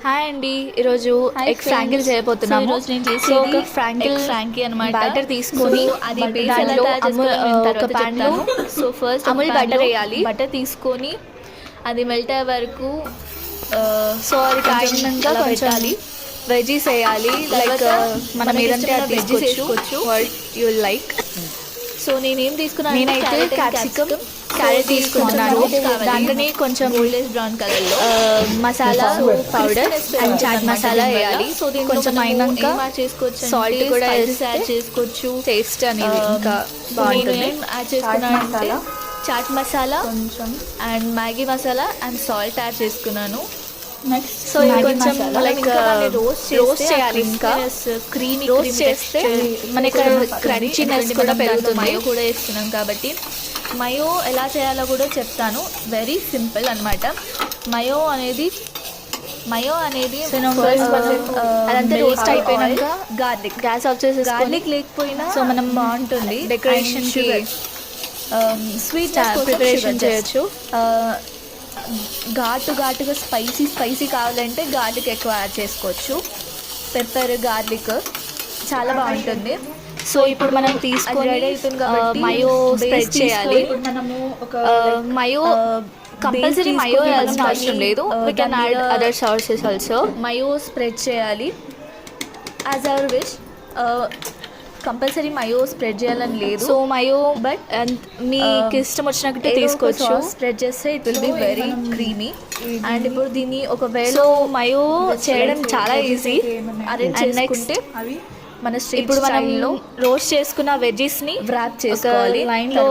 Hi అండి, ఈరోజు egg Frankl చేయబోతున్నాము. ఈరోజు నేను సో చేసేది ఒక ఫ్రాంకిల్ ఫ్రాంకీ అన్నమాట. బ్యాటర్ తీసుకొని అది దాంట్లో ఒక ప్యాన్లో సో ఫస్ట్ అమూల్ బటర్ వేయాలి. బటర్ తీసుకొని అది మెల్ట్ అయ్యే వరకు సో అది కాగినాక కొంచెం వెజీస్ వేయాలి. లైక్ మనం ఏదంటే అది తీసుకోవచ్చు, వాట్ యూ లైక్. సో నేనేం తీసుకున్నాను, నేనైతే క్యాప్సికమ్, క్యారెట్ తీసుకుంటున్నాను. దాంట్లోనే కొంచెం గోల్డెన్ బ్రౌన్ కలర్లో మసాలా పౌడర్ అండ్ చాట్ మసాలా వేయాలి. సో కొంచెం అయినాక చేసుకోవచ్చు, సాల్ట్ కూడా యాడ్ చేసుకోవచ్చు. టేస్ట్ అనేది ఇంకా బాగుంటుంది. యాడ్ చేసుకున్నాను చాట్ మసాలా కొంచెం and Maggi masala and salt add చేసుకున్నాను. సో కొంచెం లైక్ రోస్ట్ చేయాలి. ఇంకా క్రీమీ రోస్ట్ చేస్తే మనకి క్రంచీనెస్ కూడా పెరుగుతుంది. మయో కూడా వేస్తున్నాం కాబట్టి మయో ఎలా చేయాలో కూడా చెప్తాను. వెరీ సింపుల్ అన్నమాట. మయో అనేది అదంతా రోస్ట్ అయిపోయినాక గార్లిక్ గ్యాస్ ఆఫ్ చేసి గార్లిక్ లేకపోయినా సో మనం బాగుంటుంది. డెకరేషన్ స్వీట్ ప్రిపరేషన్ చేయొచ్చు. ఘాటుగా స్పైసీ కావాలంటే గార్లిక్ ఎక్కువ యాడ్ చేసుకోవచ్చు. పెప్పర్ గార్లిక్ చాలా బాగుంటుంది. సో ఇప్పుడు మనం తీసుకొని మయో స్ప్రెడ్ చేయాలి. మయో కంపల్సరీ మయో వేయాల్సిన అవసరం లేదు. We can add other sauces also. Mayo spread చేయాలి as our wish. Compulsory mayo spread చేయాలని లేదు. సో మయో బట్ మీకు ఇష్టం వచ్చినట్టు తీసుకోవచ్చు. స్ప్రెడ్ చేస్తే it will be very creamy. And ఇప్పుడు దీన్ని ఒకవేళ సో మయో చేయడం చాలా ఈజీ. అరేంజ్ చేసుకుంటే మన ఇప్పుడు మనం రోస్ట్ చేసుకున్న వెజ్జెస్ ని వ్రాప్ చేసుకోవాలి. లైన్ లో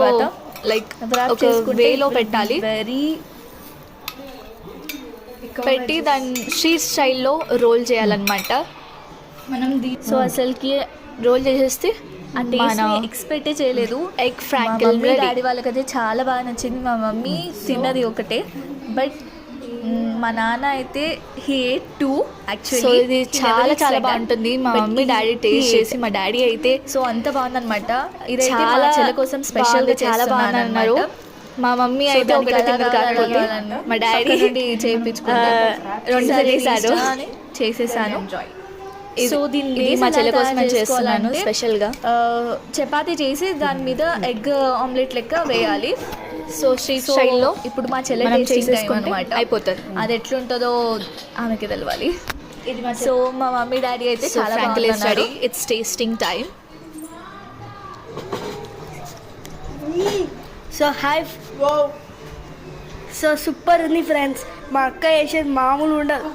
లైక్ ఒక వేలో పెట్టాలి. వెరీ పెట్టి దాన్ని స్ట్రీట్ స్టైల్లో రోల్ చేయాలన్నమాట. సో అసలుకి రోల్ చేసేస్తే అంటే ఎక్స్పెక్ట్ చేయలేదు. ఎగ్ ఫ్రాంకిల్ డాడీ వాళ్ళకైతే చాలా బాగా నచ్చింది. మా మమ్మీ తిన్నది ఒకటే, బట్ మా నాన్న అయితే హీ ఏట్ 2 యాక్చువల్లీ. సో ఇది చాలా బాగుంటుంది. మా మమ్మీ డాడీ టేస్ట్ చేసి మా డాడీ అయితే సో అంత బాగుందన్నమాట. ఇది చాలా చెల్ల కోసం స్పెషల్ గా చాలా బాగుంది అన్నారు. మా మమ్మీ అయితే ఒకటి తిన్నది కాకపోతే మా డాడీ రెండు చేసేసాను. సో దీన్ని మా చెల్లి కోసం చేస్తున్నాను స్పెషల్గా. చపాతీ చేసి దాని మీద ఎగ్ ఆమ్లెట్ లెక్క వేయాలి. సో స్ట్రీట్ స్టైల్లో ఇప్పుడు మా చెల్లి చేసేసుకుంటే అయిపోతుంది. అది ఎట్లుంటుందో ఆమెకి తెలవాలి. సో మా మమ్మీ డాడీ అయితే చాలా బాగుంది. It's tasting time. So hi, so super ఉంది ఫ్రెండ్స్. మా అక్క చేసేది మామూలు ఉండదు.